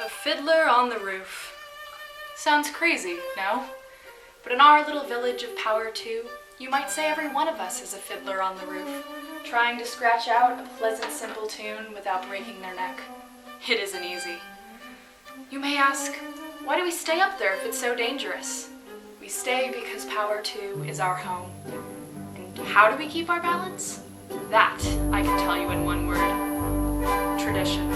A fiddler on the roof. Sounds crazy, no? But in our little village of Power 2, you might say every one of us is a fiddler on the roof, trying to scratch out a pleasant, simple tune without breaking their neck. It isn't easy. You may ask, why do we stay up there if it's so dangerous? We stay because Power 2 is our home. And how do we keep our balance? That I can tell you in one word. Tradition.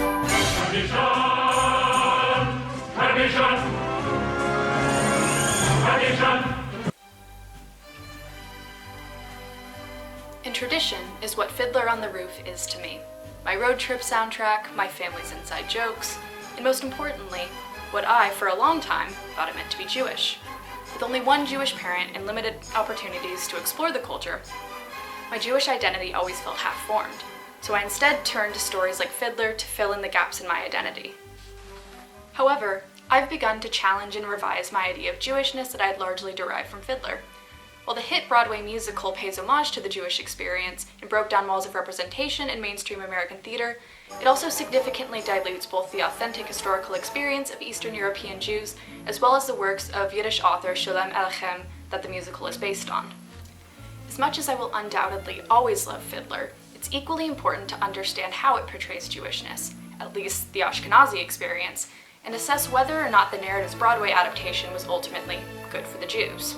And tradition is what Fiddler on the Roof is to me. My road trip soundtrack, my family's inside jokes, and most importantly, what I, for a long time, thought it meant to be Jewish. With only one Jewish parent and limited opportunities to explore the culture, my Jewish identity always felt half-formed, so I instead turned to stories like Fiddler to fill in the gaps in my identity. However, I've begun to challenge and revise my idea of Jewishness that I had largely derived from Fiddler. While the hit Broadway musical pays homage to the Jewish experience and broke down walls of representation in mainstream American theater, it also significantly dilutes both the authentic historical experience of Eastern European Jews as well as the works of Yiddish author Sholem Aleichem that the musical is based on. As much as I will undoubtedly always love Fiddler, it's equally important to understand how it portrays Jewishness, at least the Ashkenazi experience, and assess whether or not the narrative's Broadway adaptation was ultimately good for the Jews.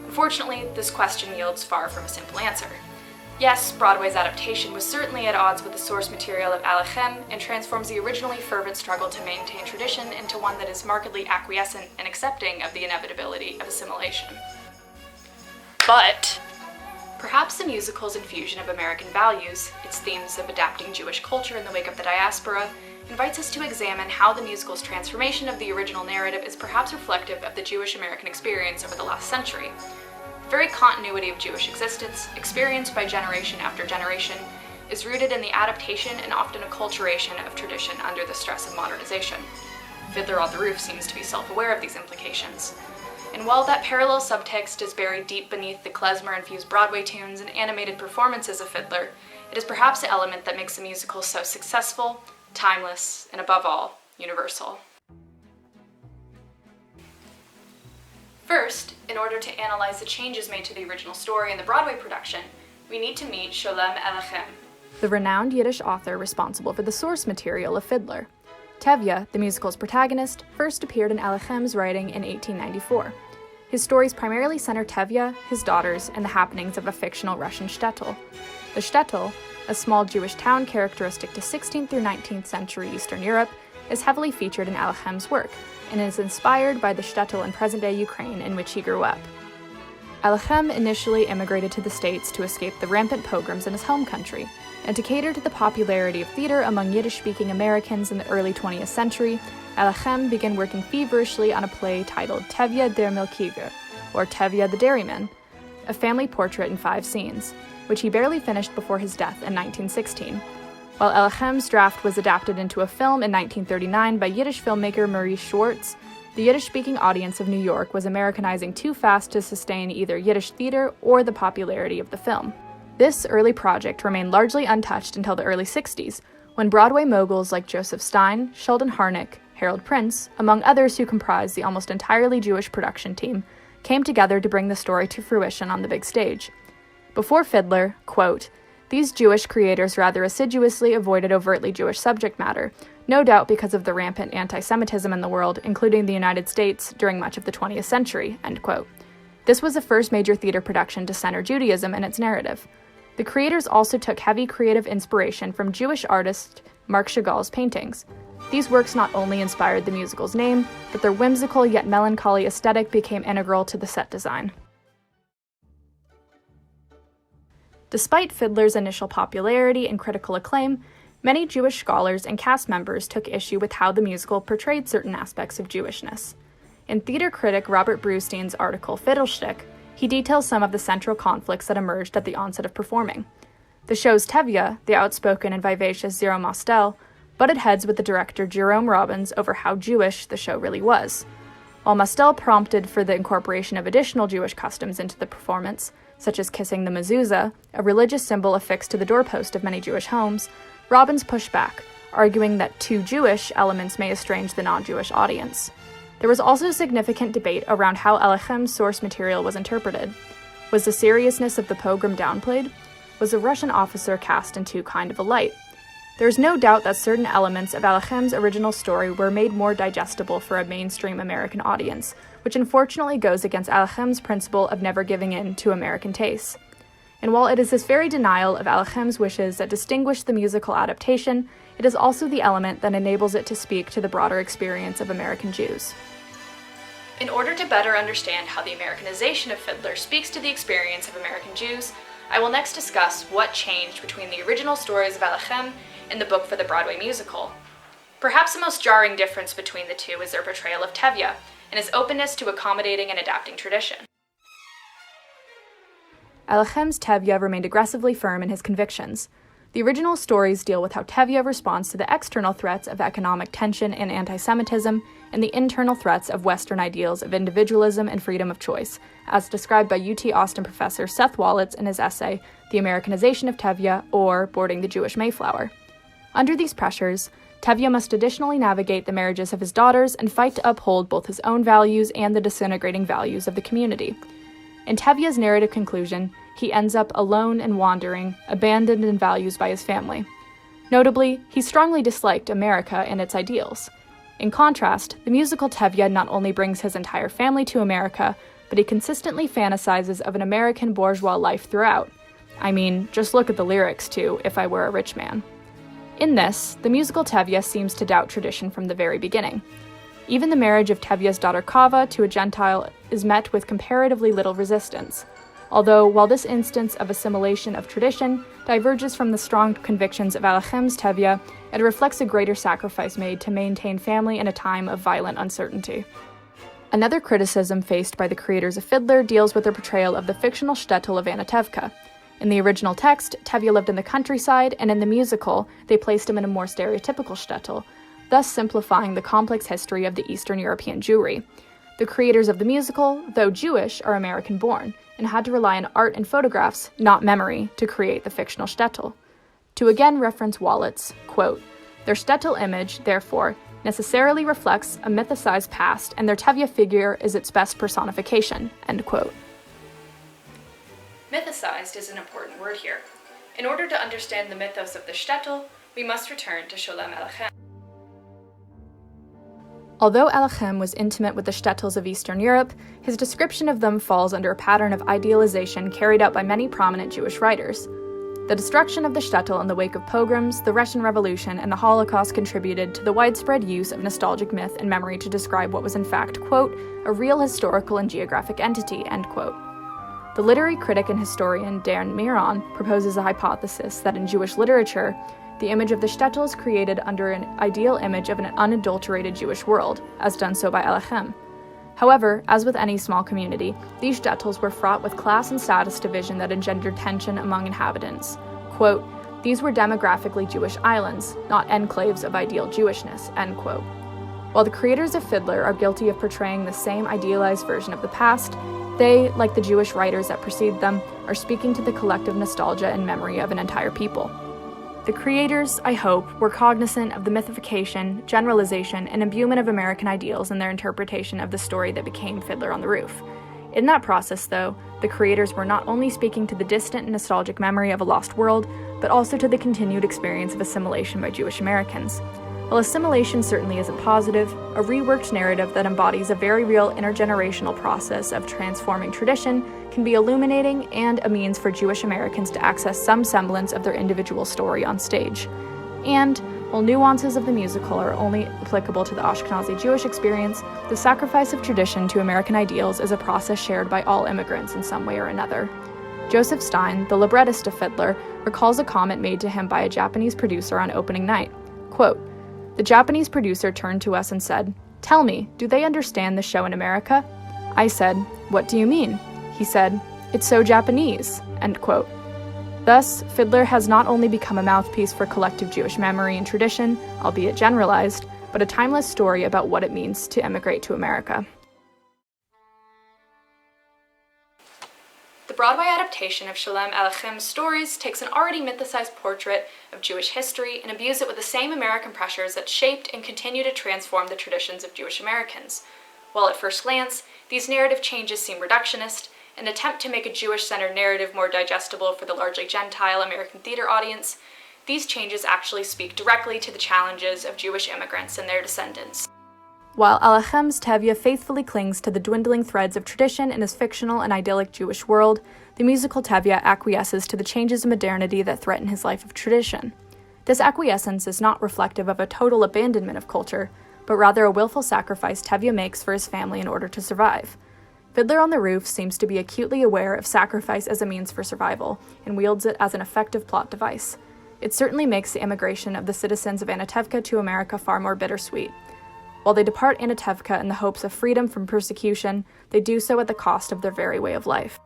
Unfortunately, this question yields far from a simple answer. Yes, Broadway's adaptation was certainly at odds with the source material of Aleichem and transforms the originally fervent struggle to maintain tradition into one that is markedly acquiescent and accepting of the inevitability of assimilation. But perhaps the musical's infusion of American values, its themes of adapting Jewish culture in the wake of the diaspora, invites us to examine how the musical's transformation of the original narrative is perhaps reflective of the Jewish American experience over the last century. The very continuity of Jewish existence, experienced by generation after generation, is rooted in the adaptation and often acculturation of tradition under the stress of modernization. Fiddler on the Roof seems to be self-aware of these implications. And while that parallel subtext is buried deep beneath the klezmer-infused Broadway tunes and animated performances of Fiddler, it is perhaps the element that makes the musical so successful, timeless, and above all, universal. First, in order to analyze the changes made to the original story in the Broadway production, we need to meet Sholem Aleichem, the renowned Yiddish author responsible for the source material of Fiddler. Tevye, the musical's protagonist, first appeared in Aleichem's writing in 1894. His stories primarily center Tevye, his daughters, and the happenings of a fictional Russian shtetl. The shtetl, a small Jewish town characteristic to 16th through 19th century Eastern Europe, is heavily featured in Aleicham's work, and is inspired by the shtetl in present-day Ukraine in which he grew up. Aleichem initially immigrated to the States to escape the rampant pogroms in his home country, and to cater to the popularity of theater among Yiddish-speaking Americans in the early 20th century, Aleichem began working feverishly on a play titled Tevye der Milchiger, or Tevye the Dairyman, a family portrait in 5 scenes, which he barely finished before his death in 1916. While Aleicham's draft was adapted into a film in 1939 by Yiddish filmmaker Maurice Schwartz, the Yiddish-speaking audience of New York was Americanizing too fast to sustain either Yiddish theater or the popularity of the film. This early project remained largely untouched until the early 60s, when Broadway moguls like Joseph Stein, Sheldon Harnick, Harold Prince, among others who comprised the almost entirely Jewish production team, came together to bring the story to fruition on the big stage. Before Fiddler, quote, "These Jewish creators rather assiduously avoided overtly Jewish subject matter, no doubt because of the rampant anti-Semitism in the world, including the United States, during much of the 20th century," end quote. This was the first major theater production to center Judaism in its narrative. The creators also took heavy creative inspiration from Jewish artist Marc Chagall's paintings. These works not only inspired the musical's name, but their whimsical yet melancholy aesthetic became integral to the set design. Despite Fiddler's initial popularity and critical acclaim, many Jewish scholars and cast members took issue with how the musical portrayed certain aspects of Jewishness. In theater critic Robert Brewstein's article Fiddlestick, he details some of the central conflicts that emerged at the onset of performing. The show's Tevye, the outspoken and vivacious Zero Mostel, butted heads with the director Jerome Robbins over how Jewish the show really was. While Mostel prompted for the incorporation of additional Jewish customs into the performance, such as kissing the mezuzah, a religious symbol affixed to the doorpost of many Jewish homes, Robbins pushed back, arguing that too Jewish elements may estrange the non-Jewish audience. There was also significant debate around how Alechem's source material was interpreted. Was the seriousness of the pogrom downplayed? Was the Russian officer cast in too kind of a light? There is no doubt that certain elements of Alechem's original story were made more digestible for a mainstream American audience, which unfortunately goes against Alechem's principle of never giving in to American tastes. And while it is this very denial of Alechem's wishes that distinguish the musical adaptation, it is also the element that enables it to speak to the broader experience of American Jews. In order to better understand how the Americanization of Fiddler speaks to the experience of American Jews, I will next discuss what changed between the original stories of Alechem and the book for the Broadway musical. Perhaps the most jarring difference between the two is their portrayal of Tevye and his openness to accommodating and adapting tradition. Alechem's Tevye remained aggressively firm in his convictions. The original stories deal with how Tevye responds to the external threats of economic tension and anti-Semitism, and the internal threats of Western ideals of individualism and freedom of choice, as described by UT Austin professor Seth Wolitz in his essay, The Americanization of Tevye, or Boarding the Jewish Mayflower. Under these pressures, Tevye must additionally navigate the marriages of his daughters and fight to uphold both his own values and the disintegrating values of the community. In Tevye's narrative conclusion, he ends up alone and wandering, abandoned in values by his family. Notably, he strongly disliked America and its ideals. In contrast, the musical Tevye not only brings his entire family to America, but he consistently fantasizes of an American bourgeois life throughout. I mean, just look at the lyrics to If I Were a Rich Man. In this, the musical Tevye seems to doubt tradition from the very beginning. Even the marriage of Tevye's daughter Kava to a Gentile is met with comparatively little resistance. Although, while this instance of assimilation of tradition diverges from the strong convictions of Alechem's Tevye, it reflects a greater sacrifice made to maintain family in a time of violent uncertainty. Another criticism faced by the creators of Fiddler deals with their portrayal of the fictional shtetl of Anatevka. In the original text, Tevye lived in the countryside, and in the musical, they placed him in a more stereotypical shtetl, thus simplifying the complex history of the Eastern European Jewry. The creators of the musical, though Jewish, are American-born, and had to rely on art and photographs, not memory, to create the fictional shtetl. To again reference Wolitz, quote, "Their shtetl image, therefore, necessarily reflects a mythicized past, and their Tevye figure is its best personification," end quote. Mythicized is an important word here. In order to understand the mythos of the shtetl, we must return to Sholem Alechem. Although Alechem was intimate with the shtetls of Eastern Europe, his description of them falls under a pattern of idealization carried out by many prominent Jewish writers. The destruction of the shtetl in the wake of pogroms, the Russian Revolution, and the Holocaust contributed to the widespread use of nostalgic myth and memory to describe what was in fact, quote, "a real historical and geographic entity," end quote. The literary critic and historian Dan Miron proposes a hypothesis that in Jewish literature, the image of the shtetl is created under an ideal image of an unadulterated Jewish world, as done so by Alechem. However, as with any small community, these shtetls were fraught with class and status division that engendered tension among inhabitants. Quote, "These were demographically Jewish islands, not enclaves of ideal Jewishness," end quote. While the creators of Fiddler are guilty of portraying the same idealized version of the past, they, like the Jewish writers that precede them, are speaking to the collective nostalgia and memory of an entire people. The creators, I hope, were cognizant of the mythification, generalization, and imbuement of American ideals in their interpretation of the story that became Fiddler on the Roof. In that process, though, the creators were not only speaking to the distant and nostalgic memory of a lost world, but also to the continued experience of assimilation by Jewish Americans. While assimilation certainly isn't positive, a reworked narrative that embodies a very real intergenerational process of transforming tradition can be illuminating and a means for Jewish Americans to access some semblance of their individual story on stage. And, while nuances of the musical are only applicable to the Ashkenazi Jewish experience, the sacrifice of tradition to American ideals is a process shared by all immigrants in some way or another. Joseph Stein, the librettist of Fiddler, recalls a comment made to him by a Japanese producer on opening night. Quote, "The Japanese producer turned to us and said, 'Tell me, do they understand the show in America?' I said, 'What do you mean?' He said, 'It's so Japanese,' end quote. Thus, Fiddler has not only become a mouthpiece for collective Jewish memory and tradition, albeit generalized, but a timeless story about what it means to immigrate to America. The Broadway adaptation adaptation of Sholem Alechem's stories takes an already mythicized portrait of Jewish history and imbues it with the same American pressures that shaped and continue to transform the traditions of Jewish Americans. While at first glance, these narrative changes seem reductionist, an attempt to make a Jewish-centered narrative more digestible for the largely Gentile American theater audience, these changes actually speak directly to the challenges of Jewish immigrants and their descendants. While Alechem's Tevye faithfully clings to the dwindling threads of tradition in his fictional and idyllic Jewish world, the musical Tevye acquiesces to the changes of modernity that threaten his life of tradition. This acquiescence is not reflective of a total abandonment of culture, but rather a willful sacrifice Tevye makes for his family in order to survive. Fiddler on the Roof seems to be acutely aware of sacrifice as a means for survival, and wields it as an effective plot device. It certainly makes the immigration of the citizens of Anatevka to America far more bittersweet. While they depart Anatevka in the hopes of freedom from persecution, they do so at the cost of their very way of life.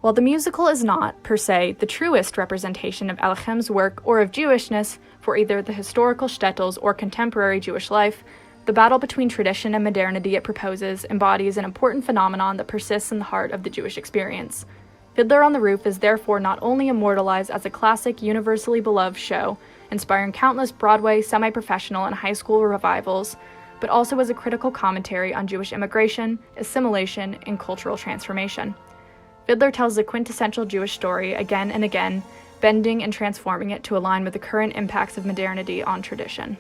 While the musical is not, per se, the truest representation of Alechem's work or of Jewishness for either the historical shtetls or contemporary Jewish life, the battle between tradition and modernity it proposes embodies an important phenomenon that persists in the heart of the Jewish experience. Fiddler on the Roof is therefore not only immortalized as a classic, universally beloved show, inspiring countless Broadway, semi-professional, and high school revivals, but also as a critical commentary on Jewish immigration, assimilation, and cultural transformation. Fiddler tells the quintessential Jewish story again and again, bending and transforming it to align with the current impacts of modernity on tradition.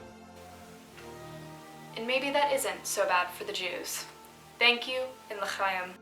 And maybe that isn't so bad for the Jews. Thank you, and l'chaim.